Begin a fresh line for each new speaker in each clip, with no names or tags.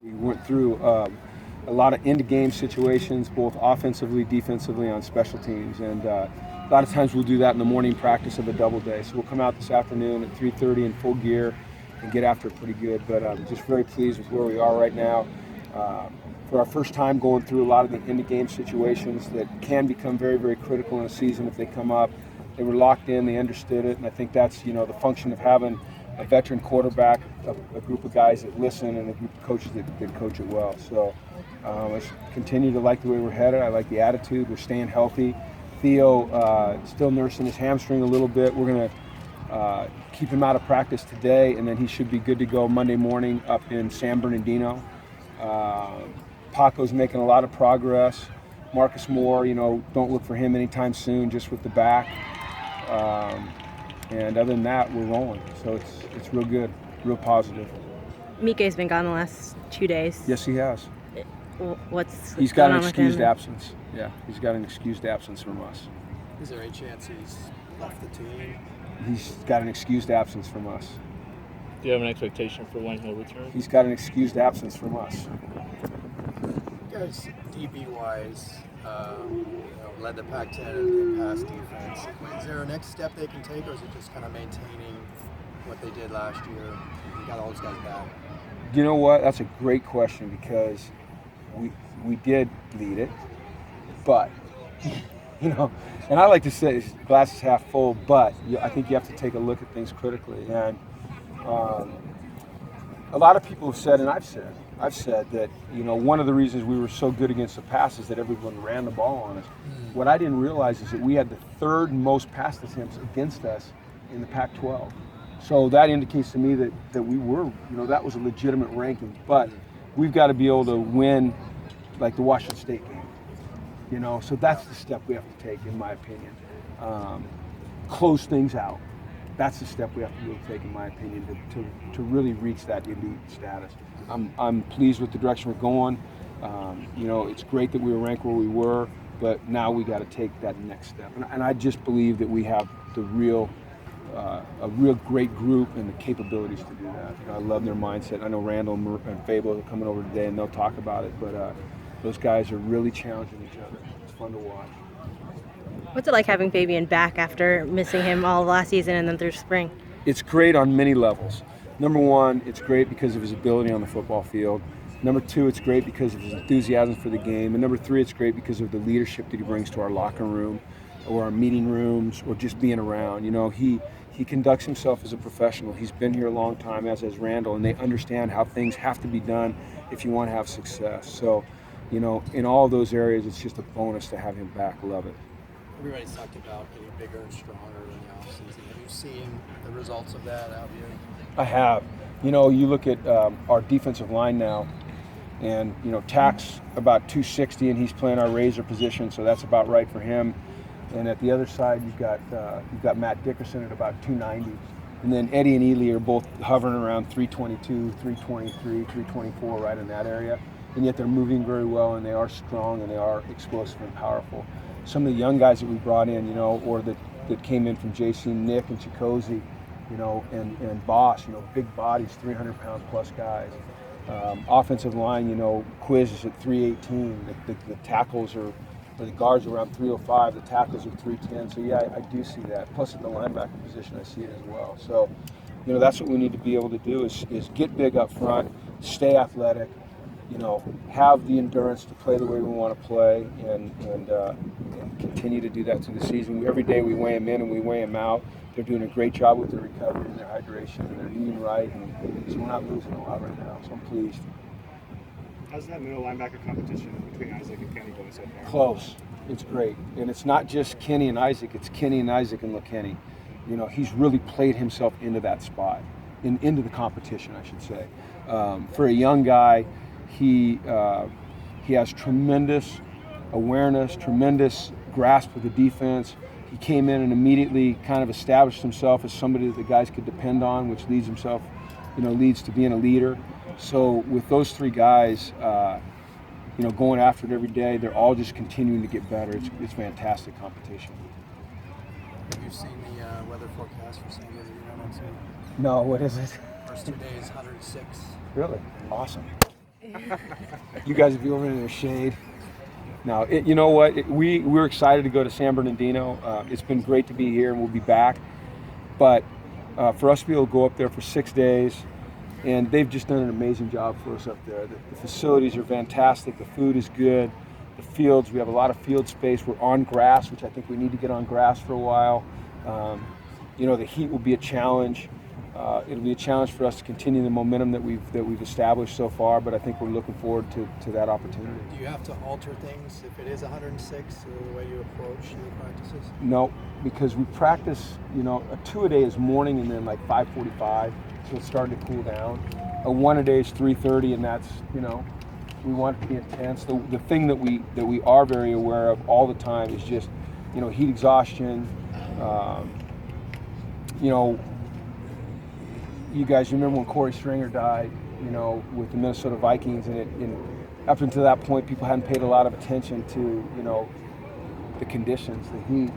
We went through a lot of end-of-game situations, both offensively, defensively, on special teams, and a lot of times we'll do that in the morning practice of a double day. So we'll come out this afternoon at 3:30 in full gear and get after it pretty good. But I'm just very pleased with where we are right now. For our first time going through a lot of the end-of-game situations that can become very, very critical in a season if they come up. They were locked in, they understood it, and I think that's the function of having a veteran quarterback, a group of guys that listen, and a group of coaches that coach it well. So I continue to like the way we're headed. I like the attitude. We're staying healthy. Theo still nursing his hamstring a little bit. We're going to keep him out of practice today, and then he should be good to go Monday morning up in San Bernardino. Paco's making a lot of progress. Marcus Moore, don't look for him anytime soon, just with the back. And other than that, we're rolling. So it's real good, real positive.
Mike's been gone the last 2 days.
Yes, he has.
He's got
an excused absence. Yeah, he's got an excused absence from us.
Is there any chance he's left the team?
He's got an excused absence from us.
Do you have an expectation for when he'll return?
He's got an excused absence from us.
You guys, DB-wise, led the Pac-10 in pass defense. Is there a next step they can take, or is it just kind of maintaining what they did last year? You got all those guys back.
You know what? That's a great question, because we did lead it, but and I like to say glass is half full, but I think you have to take a look at things critically. And a lot of people have said, and I've said that one of the reasons we were so good against the pass is that everyone ran the ball on us. What I didn't realize is that we had the third most pass attempts against us in the Pac-12. So that indicates to me that we were, that was a legitimate ranking. But we've got to be able to win like the Washington State game. So that's the step we have to take, in my opinion. Close things out. That's the step we have to really take, in my opinion, to really reach that elite status. I'm pleased with the direction we're going. It's great that we were ranked where we were, but now we got to take that next step. And I just believe that we have a real great group and the capabilities to do that. I love their mindset. I know Randall and Fable are coming over today, and they'll talk about it. But those guys are really challenging each other. It's fun to watch.
What's it like having Fabian back after missing him all of last season and then through spring?
It's great on many levels. Number one, it's great because of his ability on the football field. Number two, it's great because of his enthusiasm for the game. And number three, it's great because of the leadership that he brings to our locker room or our meeting rooms or just being around. He conducts himself as a professional. He's been here a long time, as has Randall, and they understand how things have to be done if you want to have success. So, in all those areas, it's just a bonus to have him back. Love it.
Everybody's talked about getting bigger and stronger in the offseason. Have you seen the results of that out here?
I have. You look at our defensive line now, and Tack's about 260, and he's playing our razor position, so that's about right for him. And at the other side, you've got Matt Dickerson at about 290, and then Eddie and Ely are both hovering around 322, 323, 324, right in that area. And yet they're moving very well, and they are strong, and they are explosive and powerful. Some of the young guys that we brought in, or that came in from JC, Nick and Chicozy, and Boss, big bodies, 300-pound plus guys. Offensive line, Quiz is at 318. The tackles are, or the guards are around 305. The tackles are 310. So yeah, I do see that. Plus at the linebacker position, I see it as well. So, that's what we need to be able to do is get big up front, stay athletic, have the endurance to play the way we want to play, and continue to do that through the season. Every day we weigh them in and we weigh them out. They're doing a great job with their recovery and their hydration, and they're eating right, and so we're not losing a lot right now. So I'm pleased.
How's that middle linebacker competition between Isaac and Kenny going so far?
Close. It's great, and it's not just Kenny and Isaac. It's Kenny and Isaac and LeKenny. He's really played himself into that spot, into the competition, I should say. For a young guy, he has tremendous awareness, tremendous grasp of the defense. He came in and immediately kind of established himself as somebody that the guys could depend on, which leads to being a leader. So with those three guys, going after it every day, they're all just continuing to get better. It's fantastic competition.
Have you seen the weather forecast for San Bernardino next week?
No, what is it?
First 2 days, 106.
Really? Awesome. You guys will be over in the shade. Now, you know what? We're excited to go to San Bernardino. It's been great to be here, and we'll be back. But for us to be able to go up there for 6 days, and they've just done an amazing job for us up there. The facilities are fantastic. The food is good. The fields, we have a lot of field space. We're on grass, which I think we need to get on grass for a while. You know, the heat will be a challenge. It'll be a challenge for us to continue the momentum that we've established so far, but I think we're looking forward to that opportunity.
Do you have to alter things if it is 106, the way you approach your practices?
No, because we practice, you know, a 2-a-day is morning and then like 5:45, so it's starting to cool down. A 1-a-day is 3:30, and that's, you know, we want it to be intense. The thing that we are very aware of all the time is just, you know, heat exhaustion. You know, you guys remember when Corey Stringer died, you know, with the Minnesota Vikings, and up until that point, people hadn't paid a lot of attention to, you know, the conditions, the heat.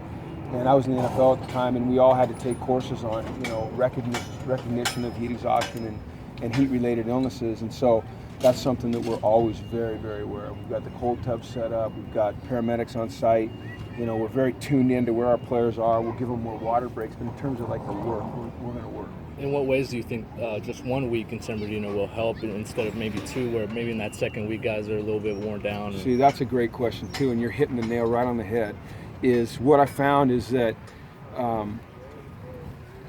And I was in the NFL at the time, and we all had to take courses on, you know, recognition of heat exhaustion and heat-related illnesses. And so that's something that we're always very, very aware of. We've got the cold tub set up. We've got paramedics on site. You know, we're very tuned in to where our players are. We'll give them more water breaks. But in terms of like the work, we're going to work.
In what ways do you think just 1 week in San Bernardino will help instead of maybe 2, where maybe in that second week guys are a little bit worn down?
See, that's a great question too, and you're hitting the nail right on the head. Is what I found is that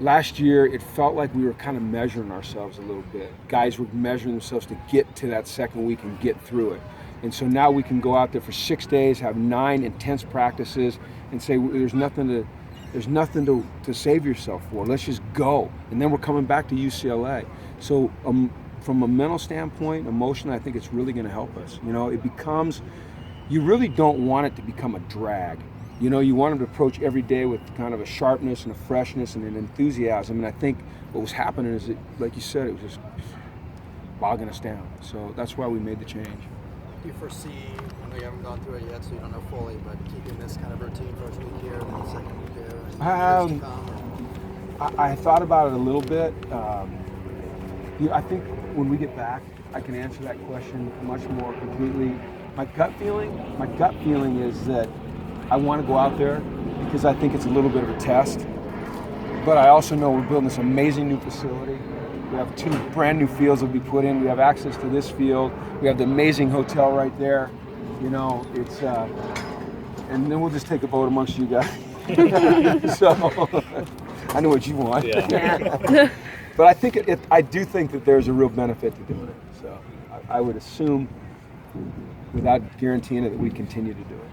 last year it felt like we were kind of measuring ourselves a little bit. Guys were measuring themselves to get to that second week and get through it. And so now we can go out there for 6 days, have 9 intense practices, and say there's nothing to save yourself for. Let's just go. And then we're coming back to UCLA. So from a mental standpoint, emotionally, I think it's really going to help us. You know, it becomes, you really don't want it to become a drag. You know, you want them to approach every day with kind of a sharpness and a freshness and an enthusiasm. And I think what was happening is, like you said, it was just bogging us down. So that's why we made the change.
Do you foresee, I know you haven't gone through it yet, so you don't know fully, but keeping this kind of routine first week here and then the second week there and years to come?
I thought about it a little bit. I think when we get back, I can answer that question much more completely. My gut feeling is that I want to go out there because I think it's a little bit of a test. But I also know we're building this amazing new facility. We have 2 brand new fields that will be put in. We have access to this field. We have the amazing hotel right there. You know, it's, and then we'll just take a vote amongst you guys. So, I know what you want.
Yeah.
But I think I do think that there's a real benefit to doing it. So I would assume, without guaranteeing it, that we continue to do it.